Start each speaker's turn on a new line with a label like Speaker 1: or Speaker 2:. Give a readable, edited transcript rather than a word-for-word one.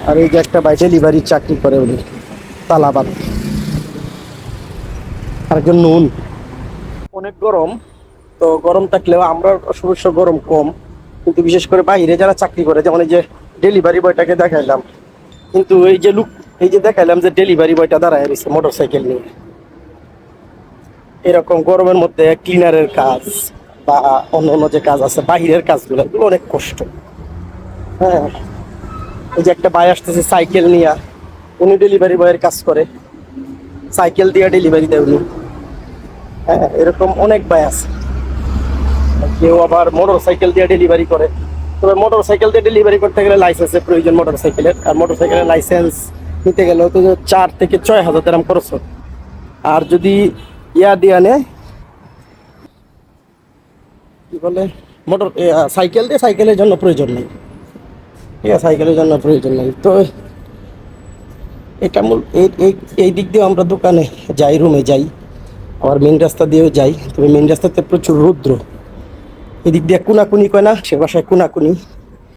Speaker 1: আর এই যে একটা ভাই ডেলিভারি চাকরি করে উনি, তালাবাদ। আরেকজন নুন। অনেক গরম, তো গরম থাকলেও আমরা অবশ্য গরম কম, কিন্তু বিশেষ করে বাইরে যারা চাকরি করে, যেমন এই যে ডেলিভারি বয়টাকে দেখাইলাম, কিন্তু এই যে লুক, এই যে দেখাইলাম যে ডেলিভারি বয়টা দাঁড়ায় রয়েছে মোটর সাইকেল নিয়ে, এরকম গরমের মধ্যে ক্লিনারের কাজ বা অন্য অন্য যে কাজ আছে বাহিরের কাজগুলো, এগুলো অনেক কষ্ট। হ্যাঁ, এই যে একটা ভাই আসতেছে সাইকেল নিয়ে, উনি ডেলিভারি বয়ের কাজ করে, সাইকেল দিয়ে ডেলিভারি দেয় উনি। হ্যাঁ, এরকম অনেক ভাই আছে। কেউ আবার মোটর সাইকেল দিয়ে ডেলিভারি করে, তবে মোটর সাইকেল দিয়ে ডেলিভারি করতে গেলে লাইসেন্সের প্রয়োজন মোটর সাইকেলের, আর মোটর সাইকেলের লাইসেন্স নিতে গেলেও তো 4 থেকে 6 হাজার এরকম খরচ হয়। আর যদি ইয়া দিয়ে আনে, কি বলে, মোটর সাইকেল দিয়ে, সাইকেলের জন্য প্রয়োজন নেই। ঠিক আছে, সাইকেলের জন্য প্রয়োজন নেই। তো এটা মূল এই দিক দিয়ে আমরা দোকানে যাই, রুমে যাই, আবার মেন রাস্তা দিয়েও যাই, তবে মেন রাস্তাতে প্রচুর রৌদ্র। এদিক দিয়ে কুনাকুনি কয় না, সে বাসায় কুনাকুনি।